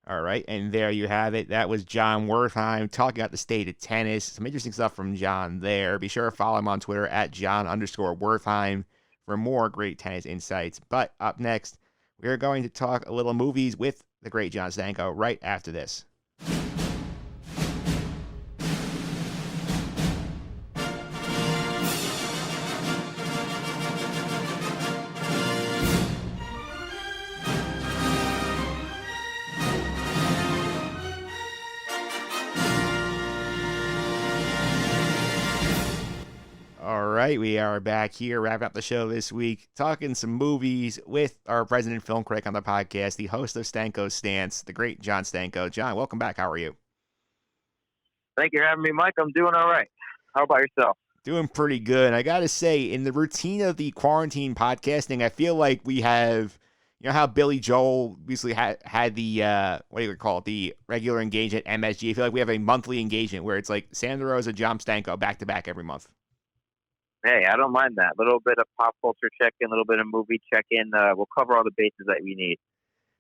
All right, and there you have it. That was John Wertheim talking about the state of tennis. Some interesting stuff from John there. Be sure to follow him on Twitter at John_Wertheim for more great tennis insights. But up next, we are going to talk a little movies with the great Jon Stanko right after this. All right, we are back here, wrapping up the show this week, talking some movies with our resident film critic on the podcast, the host of Stanko's Stance, the great Jon Stanko. John, welcome back. How are you? Thank you for having me, Mike. I'm doing all right. How about yourself? Doing pretty good. I got to say, in the routine of the quarantine podcasting, I feel like we have, you know how Billy Joel recently had the, what do you call it, the regular engagement, MSG. I feel like we have a monthly engagement where it's like Sandra Rosa, Jon Stanko, back-to-back every month. Hey, I don't mind that. A little bit of pop culture check-in, a little bit of movie check-in. We'll cover all the bases that we need.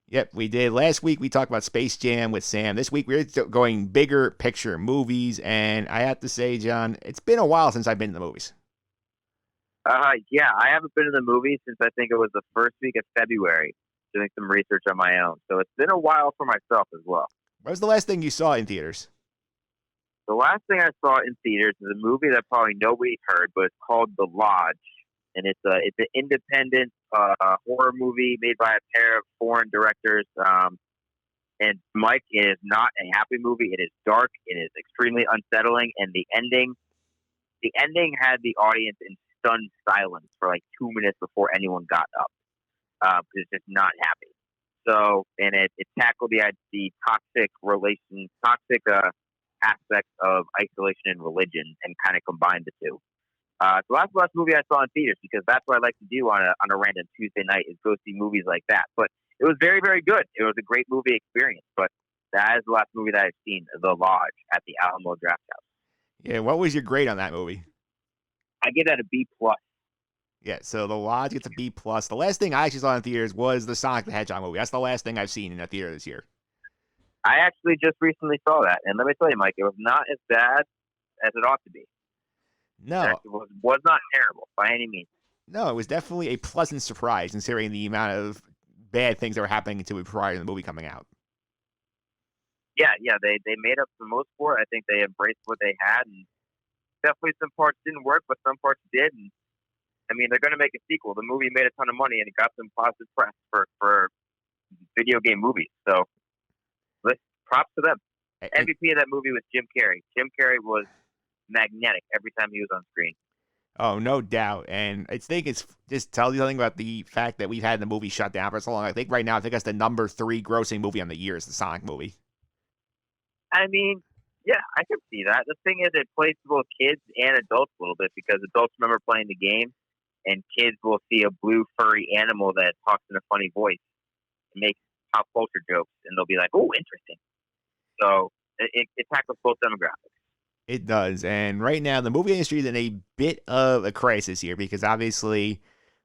Yep, we did. Last week we talked about Space Jam with Sam. This week we're going bigger picture movies, and I have to say, John, it's been a while since I've been to the movies. Yeah, I haven't been to the movies since I think it was the first week of February, doing some research on my own. So it's been a while for myself as well. What was the last thing you saw in theaters? The last thing I saw in theaters is a movie that probably nobody's heard, but it's called The Lodge. And it's an independent horror movie made by a pair of foreign directors. And Mike, it is not a happy movie. It is dark. It is extremely unsettling. And the ending had the audience in stunned silence for like 2 minutes before anyone got up. Because it's just not happy. So, and it tackled the toxic aspects of isolation and religion and kind of combined the two. So that's the last movie I saw in theaters, because that's what I like to do on a random Tuesday night, is go see movies like that. But it was very, very good. It was a great movie experience. But that is the last movie that I've seen, The Lodge, at the Alamo Drafthouse. Yeah, what was your grade on that movie? I give that a B+. Yeah, so The Lodge gets a B+. The last thing I actually saw in theaters was the Sonic the Hedgehog movie. That's the last thing I've seen in a theater this year. I actually just recently saw that, and let me tell you, Mike, it was not as bad as it ought to be. No. It was not terrible by any means. No, it was definitely a pleasant surprise, considering the amount of bad things that were happening to it prior to the movie coming out. Yeah, they made up for most for it. I think they embraced what they had, and definitely some parts didn't work, but some parts did. And I mean, they're going to make a sequel. The movie made a ton of money, and it got some positive press for video game movies. So, props to them. MVP of that movie was Jim Carrey. Jim Carrey was magnetic every time he was on screen. Oh, no doubt. And I think it's just tells you something about the fact that we've had the movie shut down for so long. I think right now, that's the number 3 grossing movie on the year is the Sonic movie. I mean, yeah, I can see that. The thing is, it plays to both kids and adults a little bit, because adults remember playing the game, and kids will see a blue furry animal that talks in a funny voice and makes pop culture jokes, and they'll be like, "Oh, interesting." So it tackles both demographics. It does. And right now, the movie industry is in a bit of a crisis here, because obviously,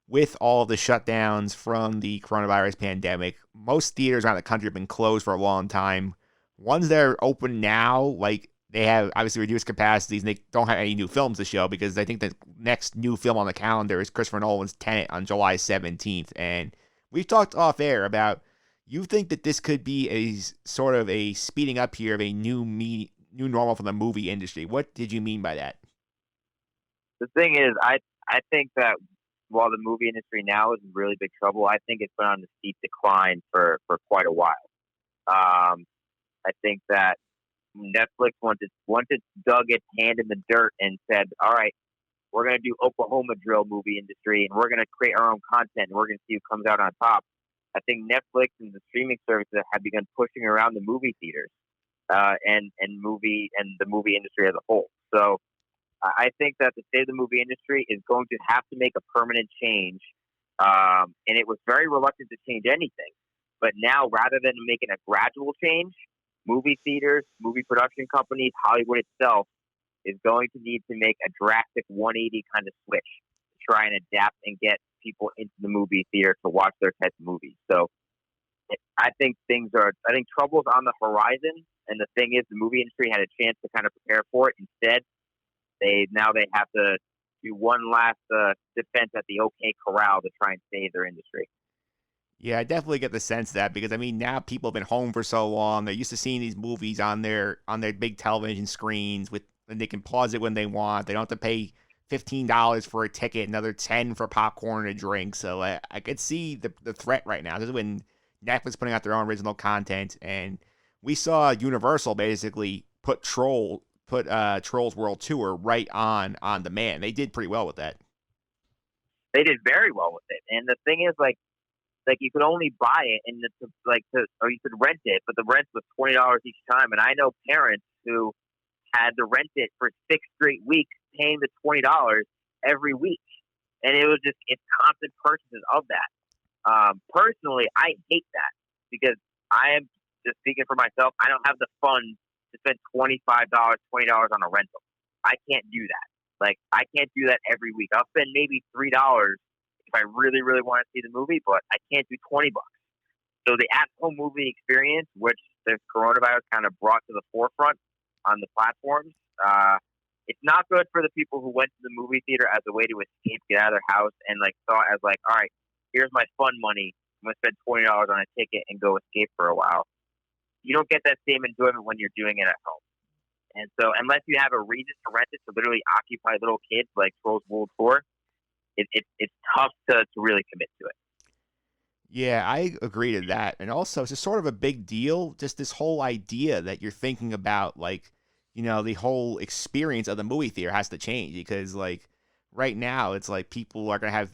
with all the shutdowns from the coronavirus pandemic, most theaters around the country have been closed for a long time. Ones that are open now, like, they have obviously reduced capacities, and they don't have any new films to show, because I think the next new film on the calendar is Christopher Nolan's Tenet on July 17th. And we've talked off air about, you think that this could be a sort of a speeding up here of a new normal for the movie industry. What did you mean by that? The thing is, I think that while the movie industry now is in really big trouble, I think it's been on a steep decline for quite a while. I think that Netflix, once it dug its hand in the dirt and said, all right, we're going to do Oklahoma drill movie industry, and we're going to create our own content, and we're going to see who comes out on top. I think Netflix and the streaming services have begun pushing around the movie theaters and the movie industry as a whole. So I think that the state of the movie industry is going to have to make a permanent change, and it was very reluctant to change anything. But now, rather than making a gradual change, movie theaters, movie production companies, Hollywood itself is going to need to make a drastic 180 kind of switch to try and adapt and get people into the movie theater to watch their type of movies. So I think trouble's on the horizon, and the thing is, the movie industry had a chance to kind of prepare for it. Instead, they have to do one last defense at the OK Corral to try and save their industry. Yeah, I definitely get the sense of that because I mean now people have been home for so long. They're used to seeing these movies on their big television screens and they can pause it when they want. They don't have to pay $15 for a ticket, another 10 for popcorn and a drink. So I could see the threat right now. This is when Netflix putting out their own original content, and we saw Universal basically put Trolls World Tour right on demand. They did pretty well with that. They did very well with it, and the thing is, like you could only buy it or you could rent it, but the rent was $20 each time. And I know parents who had to rent it for 6 straight weeks, paying the $20 every week, and it's constant purchases of that. Personally, I hate that because I am just speaking for myself. I don't have the funds to spend $25, $20 on a rental. I can't do that. Like I can't do that every week. I'll spend maybe $3 if I really, really want to see the movie, but I can't do $20. So the at-home movie experience, which the coronavirus kind of brought to the forefront on the platforms, it's not good for the people who went to the movie theater as a way to escape, get out of their house, and like thought as like, all right, here's my fun money. I'm gonna spend $20 on a ticket and go escape for a while. You don't get that same enjoyment when you're doing it at home. And so, unless you have a reason to rent it to literally occupy little kids like Trolls World Tour, it's tough to really commit to it. Yeah, I agree to that. And also, it's just sort of a big deal, just this whole idea that you're thinking about, like, the whole experience of the movie theater has to change because, like, right now, it's like people are going to have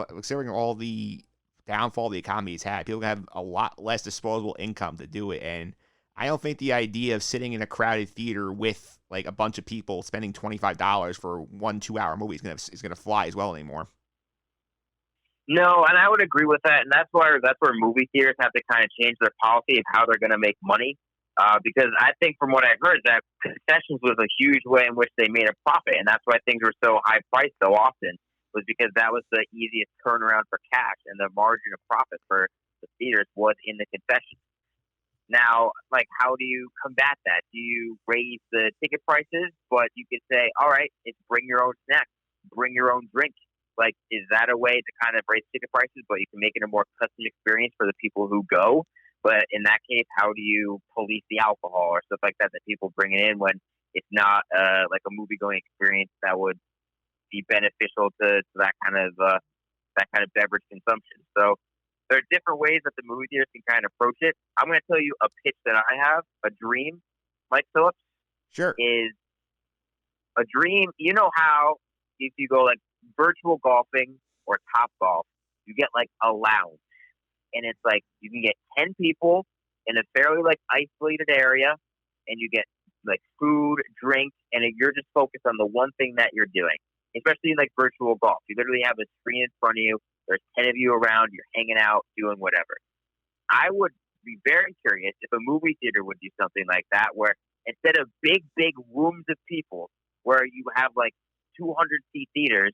considering all the downfall the economy's had, people have a lot less disposable income to do it. And I don't think the idea of sitting in a crowded theater with like a bunch of people spending $25 for 1 2-hour movie is gonna fly as well anymore. No, and I would agree with that, and that's where movie theaters have to kind of change their policy of how they're going to make money. Because I think from what I've heard, that concessions was a huge way in which they made a profit, and that's why things were so high priced so often, was because that was the easiest turnaround for cash, and the margin of profit for the theaters was in the concessions. Now, like, how do you combat that? Do you raise the ticket prices? But you could say, all right, it's bring your own snacks, bring your own drink. Like, is that a way to kind of raise ticket prices, but you can make it a more custom experience for the people who go? But in that case, how do you police the alcohol or stuff like that people bring in when it's not like a movie-going experience that would be beneficial to that kind of beverage consumption? So there are different ways that the movie theaters can kind of approach it. I'm going to tell you a pitch that I have, a dream, Mike Phillips. Sure. Is a dream. You know how if you go like virtual golfing or Top Golf, you get like a lounge. And it's like you can get 10 people in a fairly like isolated area, and you get like food, drink, and you're just focused on the one thing that you're doing. Especially in like virtual golf, you literally have a screen in front of you. There's 10 of you around. You're hanging out, doing whatever. I would be very curious if a movie theater would do something like that, where instead of big rooms of people, where you have like 200-seat theaters,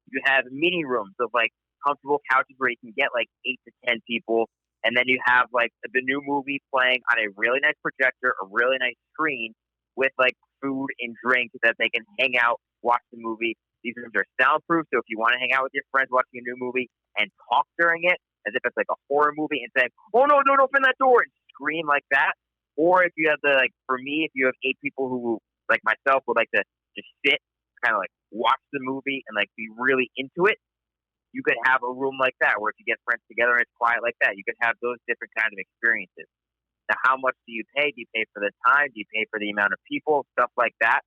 you have mini rooms of like comfortable couches where you can get like 8 to 10 people, and then you have like the new movie playing on a really nice projector, a really nice screen with like food and drink that they can hang out, watch the movie. These rooms are soundproof, so if you want to hang out with your friends watching a new movie and talk during it, as if it's like a horror movie, and say, "Oh no, don't open that door," and scream like that. Or if you have for me, if you have 8 people who like myself would like to just sit, kind of like watch the movie and like be really into it, you could have a room like that where if you get friends together and it's quiet like that, you could have those different kind of experiences. Now, how much do you pay? Do you pay for the time? Do you pay for the amount of people? Stuff like that.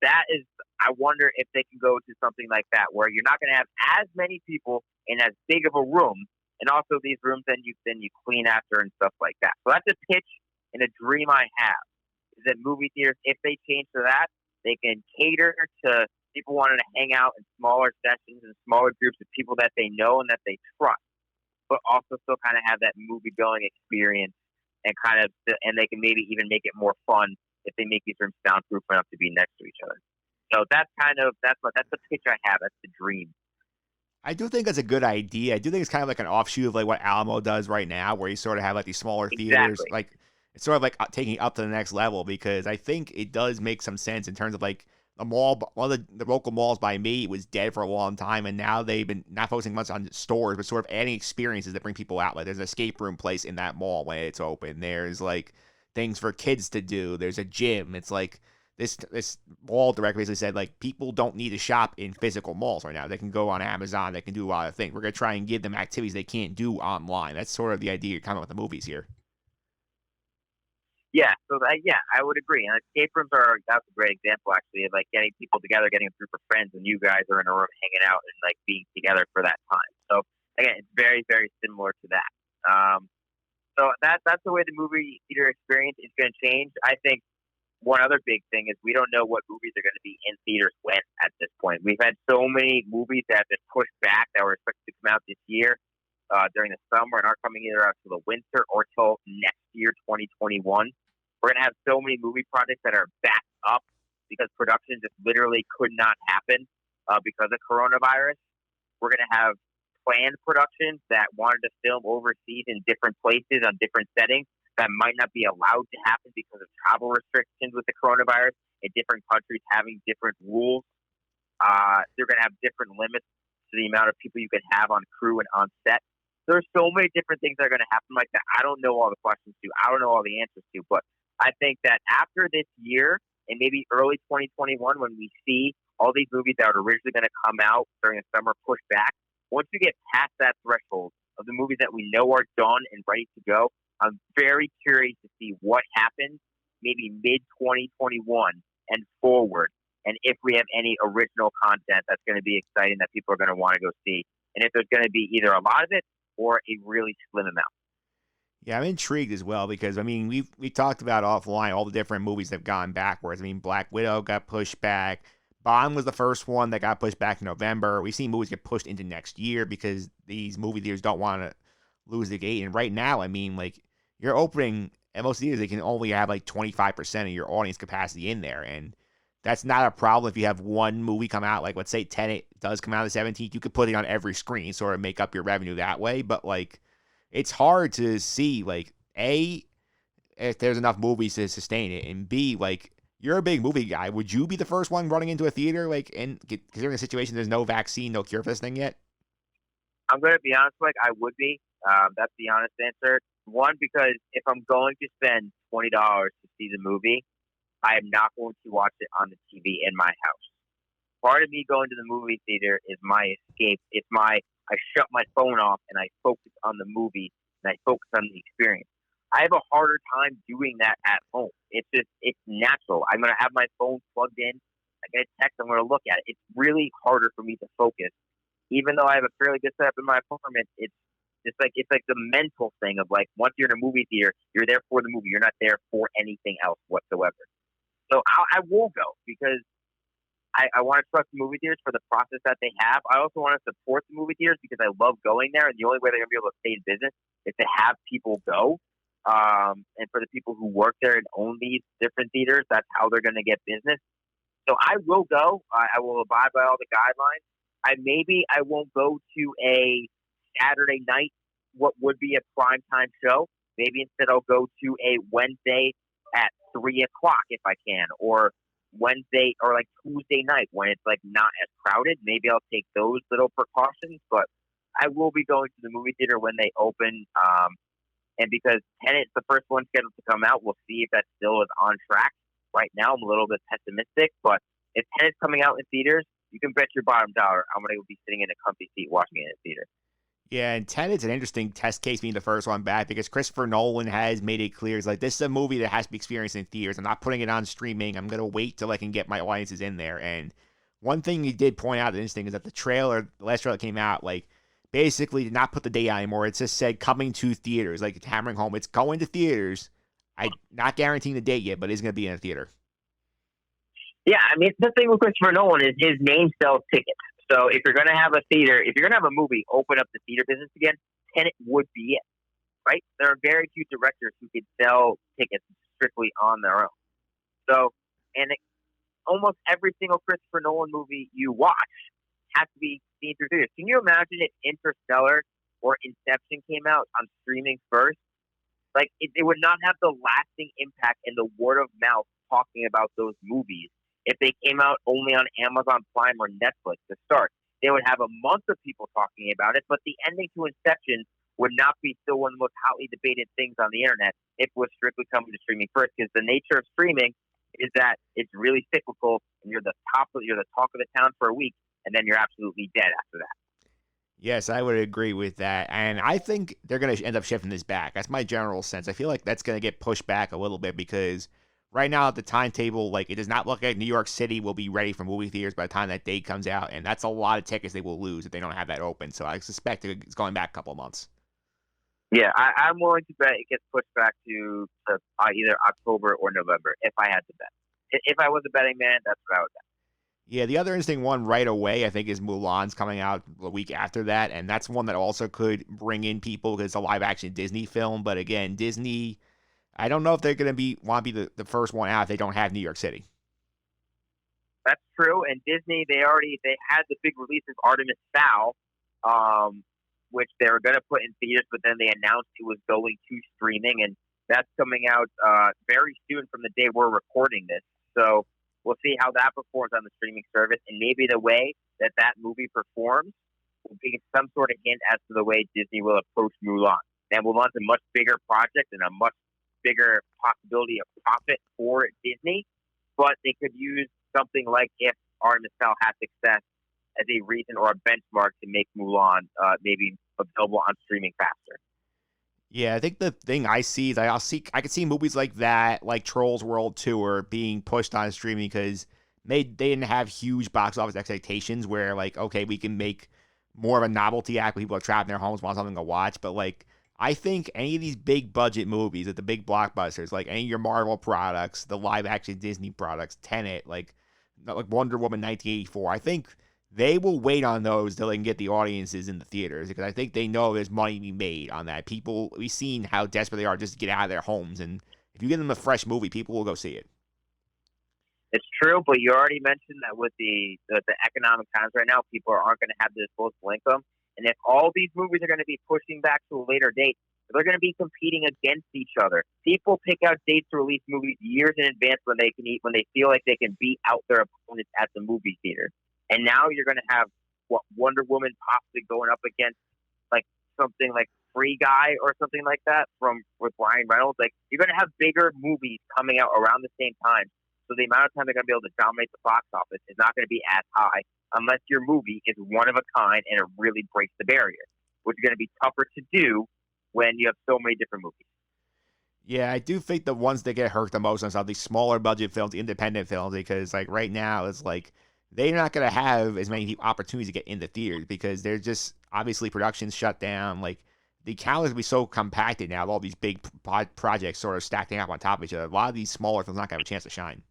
That is, I wonder if they can go to something like that where you're not going to have as many people in as big of a room, and also these rooms then you clean after and stuff like that. So that's a pitch and a dream I have, is that movie theaters, if they change to that, they can cater to people wanting to hang out in smaller sessions and smaller groups of people that they know and that they trust, but also still kind of have that movie-going experience, and they can maybe even make it more fun if they make these rooms soundproof enough to be next to each other. So that's the pitch I have. That's the dream. I do think that's a good idea. I do think it's kind of like an offshoot of like what Alamo does right now, where you sort of have like these smaller theaters. Exactly. Like it's sort of like taking it up to the next level because I think it does make some sense in terms of like the mall. One of the local malls by me was dead for a long time, and now they've been not focusing much on stores, but sort of adding experiences that bring people out. Like there's an escape room place in that mall when it's open. There's like things for kids to do. There's a gym. It's like this mall director basically said like people don't need to shop in physical malls right now. They can go on Amazon. They can do a lot of things. We're gonna try and give them activities they can't do online. That's sort of the idea you're coming with the movies here. Yeah, so yeah, I would agree. And escape rooms that's a great example actually of like getting people together, getting a group of friends, and you guys are in a room hanging out and like being together for that time. So again, it's very very similar to that. So that's the way the movie theater experience is going to change. I think one other big thing is we don't know what movies are going to be in theaters when at this point. We've had so many movies that have been pushed back that were expected to come out this year during the summer and are coming either out to the winter or till next year, 2021. We're going to have so many movie projects that are backed up because production just literally could not happen because of coronavirus. We're going to have planned productions that wanted to film overseas in different places on different settings that might not be allowed to happen because of travel restrictions with the coronavirus in different countries having different rules. They're going to have different limits to the amount of people you can have on crew and on set. There's so many different things that are going to happen like that. I don't know all the questions to. I don't know all the answers to. But I think that after this year and maybe early 2021, when we see all these movies that were originally going to come out during the summer pushed back, once you get past that threshold of the movies that we know are done and ready to go, I'm very curious to see what happens maybe mid-2021 and forward, and if we have any original content that's going to be exciting that people are going to want to go see, and if there's going to be either a lot of it or a really slim amount. Yeah, I'm intrigued as well because I mean we talked about offline all the different movies that have gone backwards. I mean Black Widow got pushed back. Bond was the first one that got pushed back in November. We've seen movies get pushed into next year because these movie theaters don't want to lose the gate. And right now, I mean, like you're opening at most theaters, they can only have like 25% of your audience capacity in there, and that's not a problem if you have one movie come out. Like let's say Tenet does come out on the 17th, you could put it on every screen, sort of make up your revenue that way. But like, it's hard to see like a if there's enough movies to sustain it, and B like. You're a big movie guy. Would you be the first one running into a theater, like, and considering the situation, there's no vaccine, no cure for this thing yet? I'm going to be honest, like I would be. That's the honest answer. One, because if I'm going to spend $20 to see the movie, I am not going to watch it on the TV in my house. Part of me going to the movie theater is my escape. It's I shut my phone off and I focus on the movie and I focus on the experience. I have a harder time doing that at home. It's natural. I'm going to have my phone plugged in. I get a text. I'm going to look at it. It's really harder for me to focus. Even though I have a fairly good setup in my apartment, it's like the mental thing of like once you're in a movie theater, you're there for the movie. You're not there for anything else whatsoever. So I will go because I want to trust the movie theaters for the process that they have. I also want to support the movie theaters because I love going there, and the only way they're going to be able to stay in business is to have people go. And for the people who work there and own these different theaters, that's how they're going to get business. So I will go. I will abide by all the guidelines. I won't go to a Saturday night, what would be a primetime show. Maybe instead I'll go to a Wednesday at 3:00 if I can, or Wednesday or like Tuesday night when it's like not as crowded. Maybe I'll take those little precautions, but I will be going to the movie theater when they open. And because Tenet's the first one scheduled to come out, we'll see if that still is on track. Right now, I'm a little bit pessimistic, but if Tenet's coming out in theaters, you can bet your bottom dollar I'm going to be sitting in a comfy seat watching it in theater. Yeah, and Tenet's an interesting test case being the first one back because Christopher Nolan has made it clear it's like this is a movie that has to be experienced in theaters. I'm not putting it on streaming. I'm gonna wait till I can get my audiences in there. And one thing he did point out that interesting is that the last trailer that came out, like basically did not put the date out anymore. It just said coming to theaters, like hammering home it's going to theaters. I not guaranteeing the date yet, but it's gonna be in a theater. Yeah, I mean the thing with Christopher Nolan is his name sells tickets. So if you're going to have a theater, if you're going to have a movie open up the theater business again, Tenet would be it, right? There are very few directors who could sell tickets strictly on their own. So, almost every single Christopher Nolan movie you watch has to be seen through theaters. Can you imagine if Interstellar or Inception came out on streaming first? Like, it would not have the lasting impact and the word of mouth talking about those movies if they came out only on Amazon Prime or Netflix to start. They would have a month of people talking about it, but the ending to Inception would not be still one of the most hotly debated things on the internet if it was strictly coming to streaming first, because the nature of streaming is that it's really cyclical, and you're the talk of the town for a week, and then you're absolutely dead after that. Yes, I would agree with that. And I think they're going to end up shifting this back. That's my general sense. I feel like that's going to get pushed back a little bit because right now at the timetable, like it does not look like New York City will be ready for movie theaters by the time that date comes out. And that's a lot of tickets they will lose if they don't have that open. So I suspect it's going back a couple of months. Yeah, I'm willing to bet it gets pushed back to either October or November if I had to bet. If I was a betting man, that's what I would bet. Yeah, the other interesting one right away, I think, is Mulan's coming out the week after that, and that's one that also could bring in people because it's a live-action Disney film. But again, Disney, I don't know if they're going to want to be the first one out if they don't have New York City. That's true, and Disney, they had the big release of Artemis Fowl, which they were going to put in theaters, but then they announced it was going to streaming, and that's coming out very soon from the day we're recording this. So we'll see how that performs on the streaming service, and maybe the way that movie performs will be some sort of hint as to the way Disney will approach Mulan. And Mulan's a much bigger project and a much bigger possibility of profit for Disney, but they could use something like if Artemis Fowl has success as a reason or a benchmark to make Mulan maybe available on streaming faster. Yeah, I think the thing I see is I could see movies like that, like Trolls World Tour, being pushed on streaming because they didn't have huge box office expectations where like, okay, we can make more of a novelty act where people are trapped in their homes, want something to watch. But like, I think any of these big budget movies, like the big blockbusters, like any of your Marvel products, the live action Disney products, Tenet, like Wonder Woman 1984, I think they will wait on those till they can get the audiences in the theaters because I think they know there's money to be made on that. We've seen how desperate they are just to get out of their homes, and if you give them a fresh movie, people will go see it. It's true, but you already mentioned that with the economic times right now, people aren't going to have the disposable income, and if all these movies are going to be pushing back to a later date, they're going to be competing against each other. People pick out dates to release movies years in advance when they feel like they can beat out their opponents at the movie theater. And now you're going to have Wonder Woman possibly going up against like something like Free Guy or something like that with Ryan Reynolds. Like you're going to have bigger movies coming out around the same time. So the amount of time they're going to be able to dominate the box office is not going to be as high unless your movie is one of a kind and it really breaks the barrier, which is going to be tougher to do when you have so many different movies. Yeah, I do think the ones that get hurt the most are these smaller budget films, independent films, because like right now it's like they're not going to have as many opportunities to get into theaters because they're just obviously productions shut down. Like the calendars will be so compacted now, all these big projects sort of stacking up on top of each other. A lot of these smaller films not going to have a chance to shine.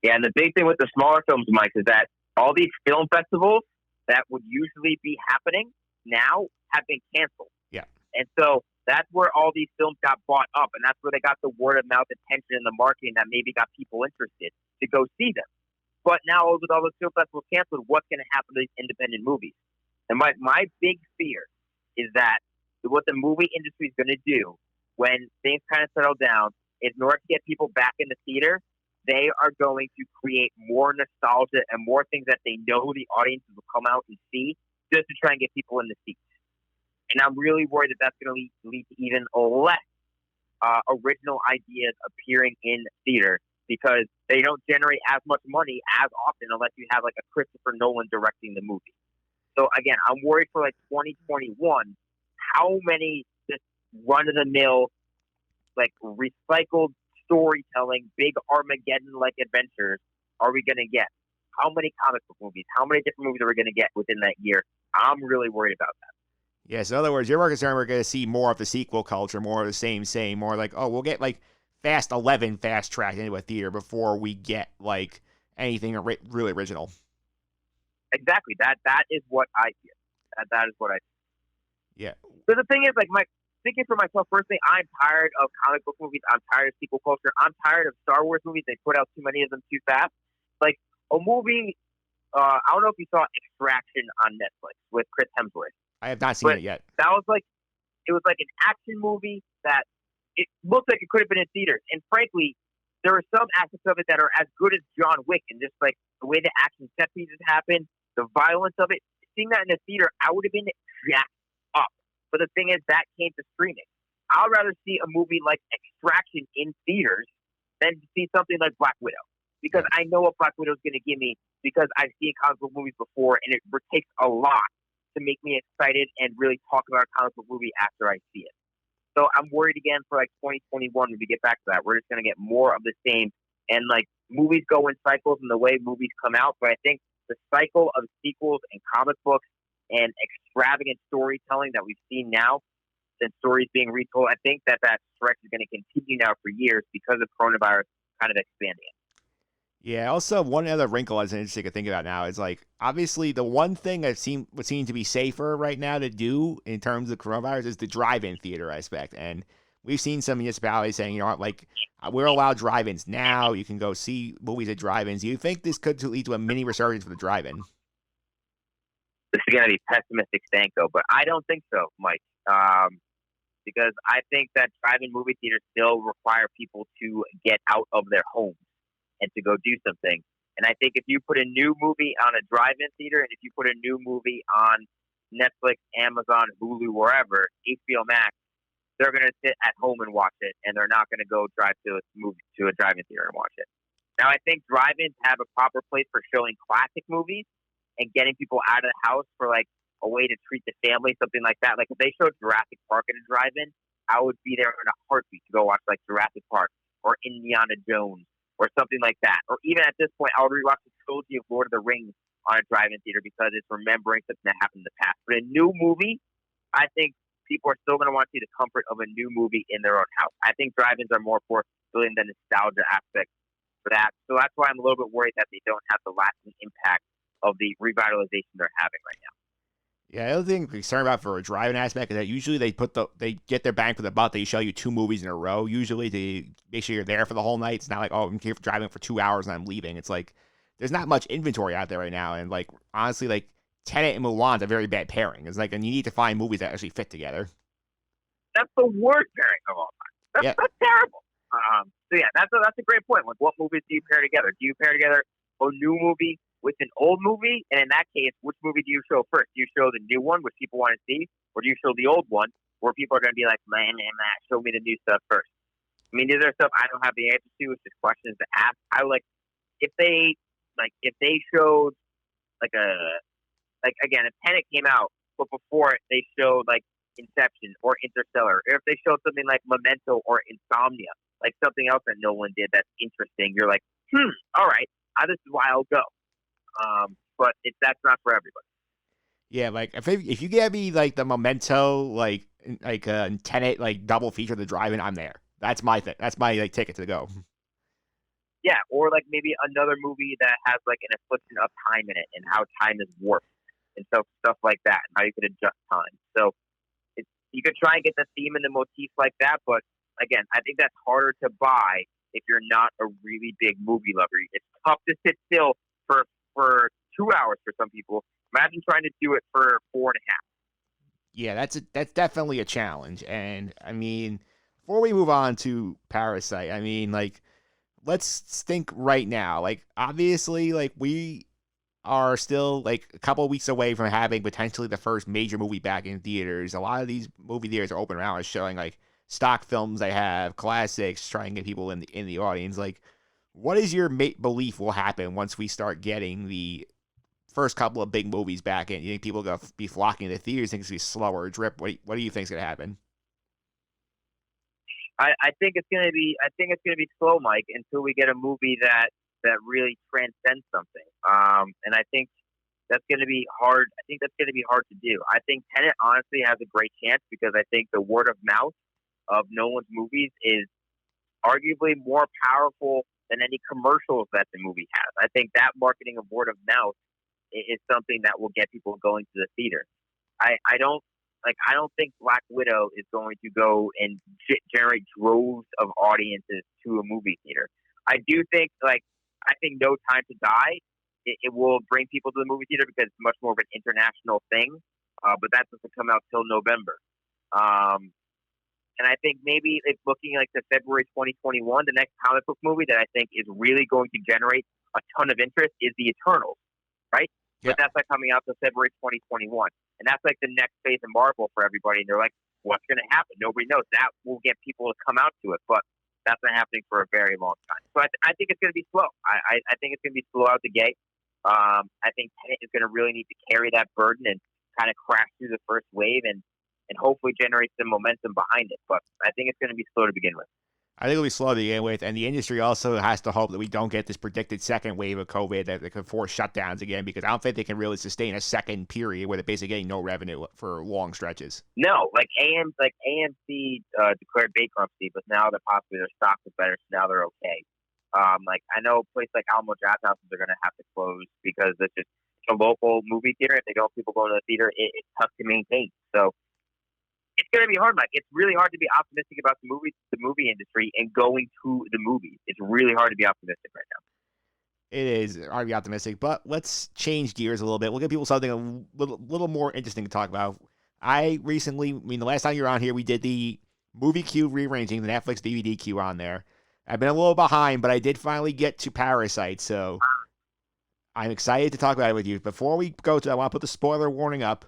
Yeah, and the big thing with the smaller films, Mike, is that all these film festivals that would usually be happening now have been canceled. Yeah. And so that's where all these films got bought up, and that's where they got the word of mouth attention and the marketing that maybe got people interested to go see them. But now with all the film festivals canceled, what's going to happen to these independent movies? And my big fear is that what the movie industry is going to do when things kind of settle down is in order to get people back in the theater, they are going to create more nostalgia and more things that they know the audiences will come out and see just to try and get people in the seats. And I'm really worried that that's going to lead to even less original ideas appearing in theater because they don't generate as much money as often unless you have like a Christopher Nolan directing the movie. So again, I'm worried for like 2021, how many just run-of-the-mill, like recycled storytelling, big Armageddon-like adventures are we going to get? How many comic book movies? How many different movies are we going to get within that year? I'm really worried about that. Yeah, so in other words, you're more concerned we're going to see more of the sequel culture, more of the same, more like, oh, we'll get like Fast 11 fast-tracked into a theater before we get like anything really original. Exactly. That is what I hear. That is what I hear. Yeah. So the thing is, like, thinking for myself personally, I'm tired of comic book movies. I'm tired of sequel culture. I'm tired of Star Wars movies. They put out too many of them too fast. Like, a movie I don't know if you saw Extraction on Netflix with Chris Hemsworth, I have not seen but it yet. that was like it was like an action movie that it looked like it could have been in theaters. And frankly, there are some aspects of it that are as good as John Wick, and just like the way the action set pieces happen, the violence of it. Seeing that in the theater, I would have been jacked up. But the thing is, that came to streaming. I'd rather see a movie like Extraction in theaters than to see something like Black Widow, because I know what Black Widow is going to give me, because I've seen comic book movies before, and it takes a lot to make me excited and really talk about a comic book movie after I see it. So I'm worried again for like 2021 when we get back to that. We're just going to get more of the same. And like movies go in cycles and the way movies come out. But I think the cycle of sequels and comic books and extravagant storytelling that we've seen now, and stories being retold, I think that stretch is going to continue now for years because of coronavirus kind of expanding it. Yeah, also one other wrinkle that's interesting to think about now is like obviously the one thing that would seem to be safer right now to do in terms of coronavirus is the drive-in theater aspect. And we've seen some municipalities saying, you know what, like we're allowed drive-ins now. You can go see movies at drive-ins. Do you think this could lead to a mini resurgence for the drive-in? This is going to be pessimistic, Stanko, but I don't think so, Mike. Because I think that drive-in movie theaters still require people to get out of their homes and to go do something. And I think if you put a new movie on a drive-in theater, and if you put a new movie on Netflix, Amazon, Hulu, wherever, HBO Max, they're going to sit at home and watch it, and they're not going to go drive to a drive-in theater and watch it. Now, I think drive-ins have a proper place for showing classic movies and getting people out of the house for like a way to treat the family, something like that. Like if they showed Jurassic Park at a drive-in, I would be there in a heartbeat to go watch like Jurassic Park or Indiana Jones or something like that. Or even at this point, I would rewatch the trilogy of Lord of the Rings on a drive-in theater because it's remembering something that happened in the past. But a new movie, I think people are still going to want to see the comfort of a new movie in their own house. I think drive-ins are more for filling the nostalgia aspect for that. So that's why I'm a little bit worried that they don't have the lasting impact of the revitalization they're having right now. Yeah, the other thing I'm concerned about for a driving aspect is that usually they get their bang for the buck. They show you 2 movies in a row. Usually to make sure you're there for the whole night. It's not like, oh, I'm here for driving for 2 hours and I'm leaving. It's like there's not much inventory out there right now. And like honestly, like Tenet and Mulan's a very bad pairing. It's like, and you need to find movies that actually fit together. That's the worst pairing of all time. That's terrible. So yeah, that's a great point. Like, what movies do you pair together? Do you pair together a new movie with an old movie? And in that case, which movie do you show first? Do you show the new one, which people want to see, or do you show the old one, where people are going to be like, man, show me the new stuff first? I mean, these are stuff I don't have the answer to. It's just questions to ask. I would if they showed again, if Tenet came out, but before it they showed like Inception or Interstellar, or if they showed something like Memento or Insomnia, like something else that Nolan did that's interesting, you're like, all right, this is why I'll go. But that's not for everybody. Yeah, like if you get me like the Memento, like Tenet, like double feature the drive-in, I'm there. That's my thing. That's my like ticket to go. Yeah, or like maybe another movie that has like an affliction of time in it and how time is warped and stuff like that, and how you could adjust time. So you could try and get the theme and the motif like that, but again, I think that's harder to buy if you're not a really big movie lover. It's tough to sit still for 2 hours for some people. Imagine trying to do it for 4.5. Yeah, that's definitely a challenge. And I mean, before we move on to Parasite, I mean, like, let's think right now. Like, obviously, like we are still like a couple of weeks away from having potentially the first major movie back in theaters. A lot of these movie theaters are open around, showing like stock films they have, classics, trying to get people in the audience. Like, what is your belief will happen once we start getting the first couple of big movies back in? You think people are going to be flocking to the theaters? Think it's going to be slower drip? What do you think is going to happen? I think it's going to be slow, Mike, until we get a movie that really transcends something. And I think that's going to be hard. I think that's going to be hard to do. I think Tenet honestly has a great chance because I think the word of mouth of Nolan's movies is arguably more powerful than any commercials that the movie has. I think that marketing of word of mouth is something that will get people going to the theater. I don't think Black Widow is going to go and generate droves of audiences to a movie theater. I do think I think No Time to Die it will bring people to the movie theater because it's much more of an international thing. But that doesn't come out till November. And I think maybe it's looking like to February 2021, the next comic book movie that I think is really going to generate a ton of interest is The Eternals, right? Yeah. But that's like coming out to February 2021. And that's like the next phase of Marvel for everybody. And they're like, what's going to happen? Nobody knows. That will get people to come out to it. But that's not happening for a very long time. So I think it's going to be slow. I think it's going to be slow out the gate. I think Tenet is going to really need to carry that burden and kind of crash through the first wave and hopefully generate some momentum behind it. But I think it's going to be slow to begin with. I think it'll be slow to begin with, and the industry also has to hope that we don't get this predicted second wave of COVID that could force shutdowns again, because I don't think they can really sustain a second period where they're basically getting no revenue for long stretches. No, AMC declared bankruptcy, but now they're possibly their stock is better, so now they're okay. I know a place like Alamo Drafthouses are going to have to close because it's just a local movie theater. If they don't have people going to the theater, it's tough to maintain. So it's going to be hard, Mike. It's really hard to be optimistic about the movie industry and going to the movies. It's really hard to be optimistic right now. It is hard to be optimistic, but let's change gears a little bit. We'll give people something a little more interesting to talk about. The last time you were on here, we did the movie queue rearranging, the Netflix DVD queue on there. I've been a little behind, but I did finally get to Parasite, so I'm excited to talk about it with you. Before we go to that, I want to put the spoiler warning up.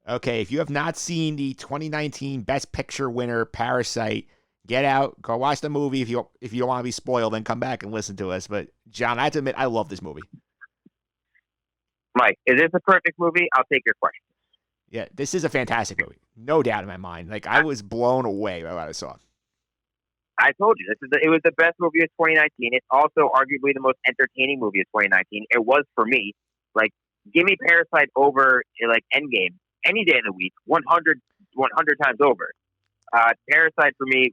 Okay, if you have not seen the 2019 Best Picture winner, Parasite, get out, go watch the movie. If you don't want to be spoiled, then come back and listen to us. But, John, I have to admit, I love this movie. Mike, is this a perfect movie? I'll take your question. Yeah, this is a fantastic movie. No doubt in my mind. I was blown away by what I saw. I told you, it was the best movie of 2019. It's also arguably the most entertaining movie of 2019. It was for me. Give me Parasite over, Endgame. Any day of the week, 100 times over. Parasite for me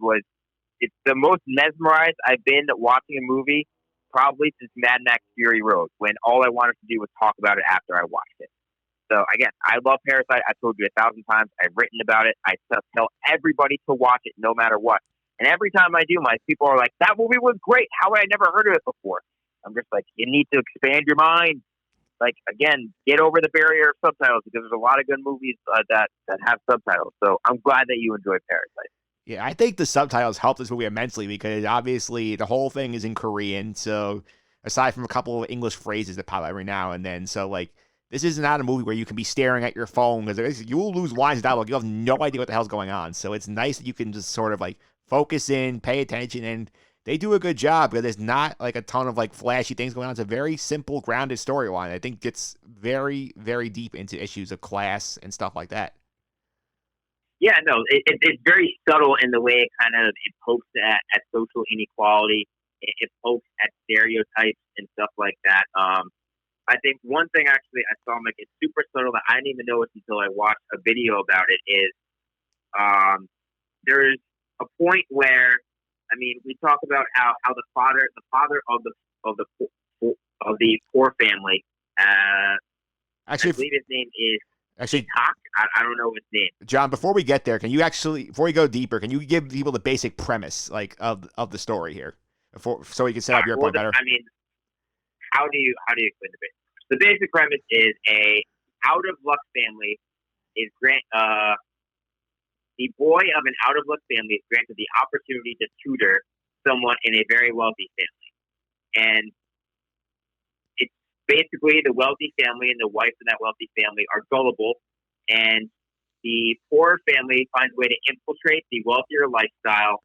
it's the most mesmerized I've been watching a movie probably since Mad Max Fury Road, when all I wanted to do was talk about it after I watched it. So again, I love Parasite. I told you 1,000 times. I've written about it. I tell everybody to watch it no matter what. And every time I do, my people are like, that movie was great. How had I never heard of it before? I'm just like, you need to expand your mind. Again, get over the barrier of subtitles, because there's a lot of good movies that have subtitles. So I'm glad that you enjoyed Parasite. Yeah, I think the subtitles helped this movie immensely, because obviously the whole thing is in Korean. So aside from a couple of English phrases that pop out every now and then, so this is not a movie where you can be staring at your phone, because you will lose lines of dialogue. You'll have no idea what the hell's going on. So it's nice that you can just sort of focus in, pay attention, and they do a good job, because there's not a ton of flashy things going on. It's a very simple, grounded storyline. I think gets very, very deep into issues of class and stuff like that. Yeah, no, it's very subtle in the way it pokes at social inequality. It pokes at stereotypes and stuff like that. I think one thing actually I saw, it's super subtle that I didn't even know it until I watched a video about it, is there's a point where, we talk about how the father of the poor family, actually, I believe his name is actually Talk. I don't know his name. John, before we get there, before we go deeper, can you give people the basic premise of the story here, so we can set up your point better? How do you explain the basic premise? The basic premise is a out of luck family is the boy of an out of luck family is granted the opportunity to tutor someone in a very wealthy family. And it's basically the wealthy family and the wife of that wealthy family are gullible, and the poor family finds a way to infiltrate the wealthier lifestyle,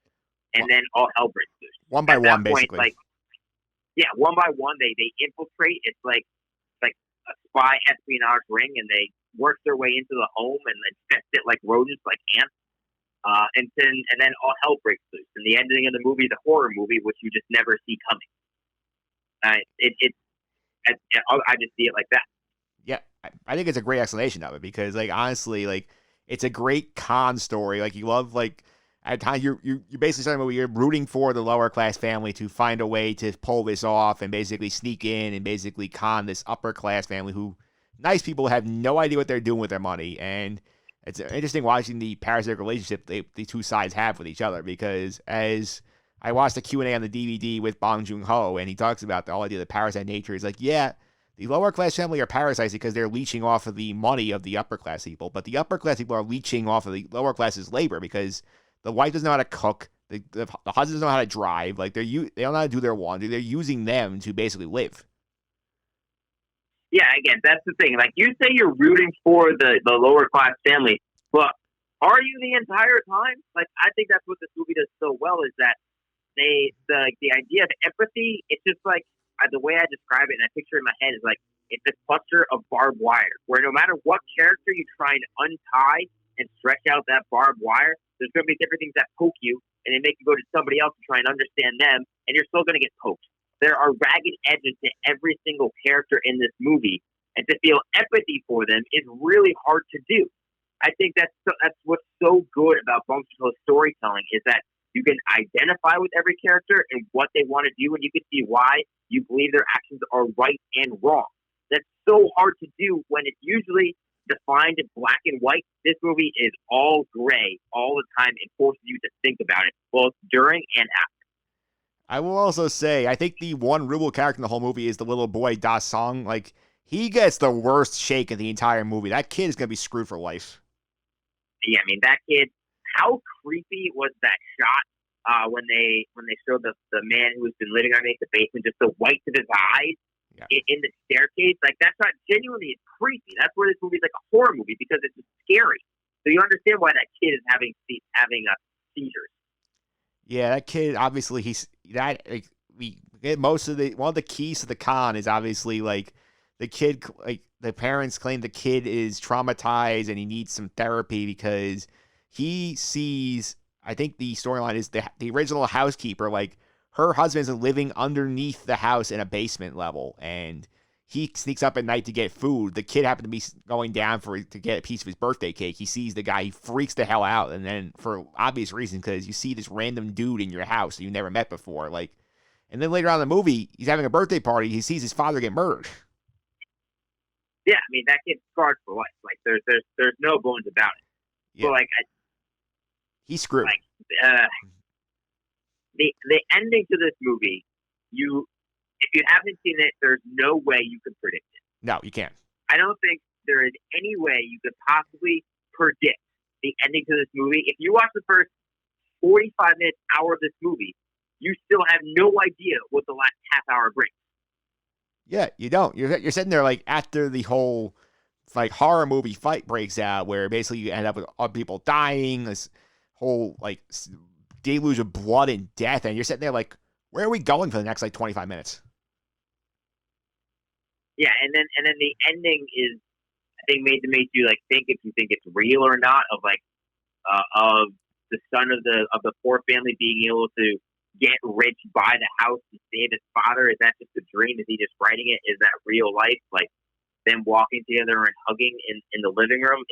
and then all hell breaks loose. One by one, basically. One by one, they infiltrate. It's like a spy espionage ring, and they work their way into the home and infest it like rodents, like ants. And then all hell breaks loose. And the ending of the movie is a horror movie, which you just never see coming. I just see it like that. Yeah, I think it's a great explanation of it, because honestly, it's a great con story. You love at times you're basically saying you're rooting for the lower class family to find a way to pull this off and basically sneak in and basically con this upper class family, who nice people have no idea what they're doing with their money, and it's interesting watching the parasitic relationship the two sides have with each other, because as I watched the Q&A on the DVD with Bong Joon-ho, and he talks about the whole idea of the parasite nature. He's like, yeah, the lower class family are parasites because they're leeching off of the money of the upper class people, but the upper class people are leeching off of the lower class's labor because the wife doesn't know how to cook, the husband doesn't know how to drive, like they don't know how to do their laundry. They're using them to basically live. Yeah, again, that's the thing. Like, you say you're rooting for the lower class family, but are you the entire time? Like, I think that's what this movie does so well, is that the idea of empathy, it's just like, the way I describe it and I picture it in my head is like, it's a cluster of barbed wire, where no matter what character you try and untie and stretch out that barbed wire, there's going to be different things that poke you, and they make you go to somebody else to try and understand them, and you're still going to get poked. There are ragged edges to every single character in this movie, and to feel empathy for them is really hard to do. I think that's what's so good about Bong Joon-ho's storytelling, is that you can identify with every character and what they want to do, and you can see why you believe their actions are right and wrong. That's so hard to do when it's usually defined in black and white. This movie is all gray all the time and forces you to think about it, both during and after. I will also say, I think the one ruble character in the whole movie is the little boy Da Song. Like, he gets the worst shake in the entire movie. That kid is going to be screwed for life. Yeah, I mean, that kid, how creepy was that shot when they showed the man who's been living underneath the basement, just the whites of his eyes in the staircase? Like, that's not genuinely, it's creepy. That's where this movie is like a horror movie, because it's just scary. So you understand why that kid is having seizures. Yeah, that kid, obviously, we get most of one of the keys to the con is obviously, like, the kid, like, the parents claim the kid is traumatized and he needs some therapy because he sees, I think the storyline is the original housekeeper, like, her husband's living underneath the house in a basement level, and he sneaks up at night to get food. The kid happened to be going down to get a piece of his birthday cake. He sees the guy, he freaks the hell out, and then for obvious reasons, because you see this random dude in your house that you never met before, like, and then later on in the movie, he's having a birthday party. He sees his father get murdered. Yeah, I mean, that kid's scarred for life. Like, there's no bones about it. Yeah. So, like, he's screwed. Like, the ending to this movie, if you haven't seen it, there's no way you could predict it. No, you can't. I don't think there is any way you could possibly predict the ending to this movie. If you watch the first 45 minutes, hour of this movie, you still have no idea what the last half hour brings. Yeah, you don't. You're sitting there, like, after the whole, like, horror movie fight breaks out, where basically you end up with other people dying, this whole, like, deluge of blood and death, and you're sitting there like, where are we going for the next, like, 25 minutes? Yeah, and then the ending is, I think, made to make you, like, think if you think it's real or not, of, like, of the son of the poor family being able to get rich, buy the house, and save his father. Is that just a dream? Is he just writing it? Is that real life? Like, them walking together and hugging in the living room.